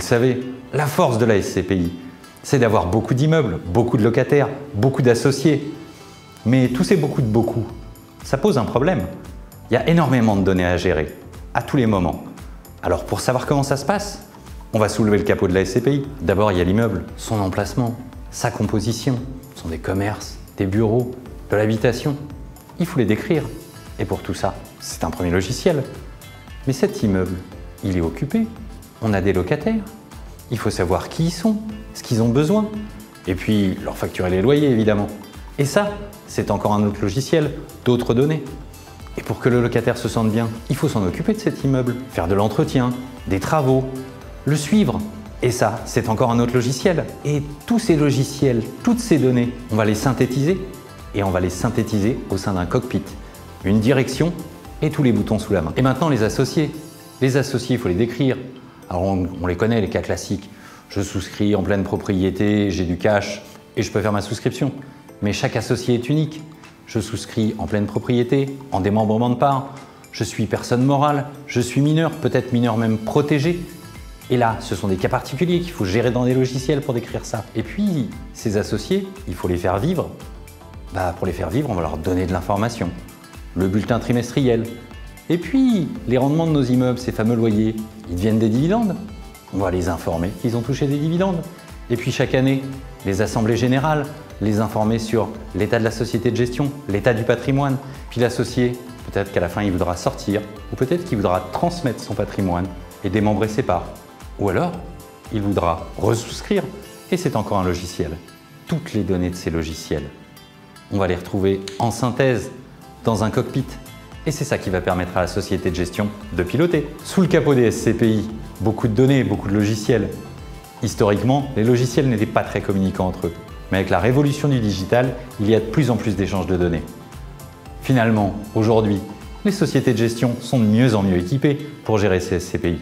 le savez, la force de la SCPI, c'est d'avoir beaucoup d'immeubles, beaucoup de locataires, beaucoup d'associés. Mais tous ces beaucoup, ça pose un problème. Il y a énormément de données à gérer, à tous les moments. Alors pour savoir comment ça se passe, on va soulever le capot de la SCPI. D'abord, il y a l'immeuble, son emplacement, sa composition. Ce sont des commerces, des bureaux, de l'habitation. Il faut les décrire. Et pour tout ça, c'est un premier logiciel. Mais cet immeuble, il est occupé. On a des locataires. Il faut savoir qui ils sont, ce qu'ils ont besoin. Et puis, leur facturer les loyers, évidemment. Et ça, c'est encore un autre logiciel, d'autres données. Et pour que le locataire se sente bien, il faut s'en occuper de cet immeuble, faire de l'entretien, des travaux, le suivre. Et ça, c'est encore un autre logiciel. Et tous ces logiciels, toutes ces données, on va les synthétiser. Et on va les synthétiser au sein d'un cockpit. Une direction et tous les boutons sous la main. Et maintenant, les associés. Les associés, il faut les décrire. Alors, on les connaît, les cas classiques. Je souscris en pleine propriété, j'ai du cash et je peux faire ma souscription. Mais chaque associé est unique. Je souscris en pleine propriété, en démembrement de part. Je suis personne morale, je suis mineur, peut-être mineur même protégé. Et là, ce sont des cas particuliers qu'il faut gérer dans des logiciels pour décrire ça. Et puis, ces associés, il faut les faire vivre. Pour les faire vivre, on va leur donner de l'information. Le bulletin trimestriel. Et puis, les rendements de nos immeubles, ces fameux loyers, ils deviennent des dividendes. On va les informer qu'ils ont touché des dividendes. Et puis chaque année, les assemblées générales, les informer sur l'état de la société de gestion, l'état du patrimoine. Puis l'associé, peut-être qu'à la fin, il voudra sortir, ou peut-être qu'il voudra transmettre son patrimoine et démembrer ses parts. Ou alors, il voudra resouscrire, et c'est encore un logiciel. Toutes les données de ces logiciels, on va les retrouver en synthèse dans un cockpit. Et c'est ça qui va permettre à la société de gestion de piloter. Sous le capot des SCPI, beaucoup de données, beaucoup de logiciels. Historiquement, les logiciels n'étaient pas très communicants entre eux. Mais avec la révolution du digital, il y a de plus en plus d'échanges de données. Finalement, aujourd'hui, les sociétés de gestion sont de mieux en mieux équipées pour gérer ces SCPI.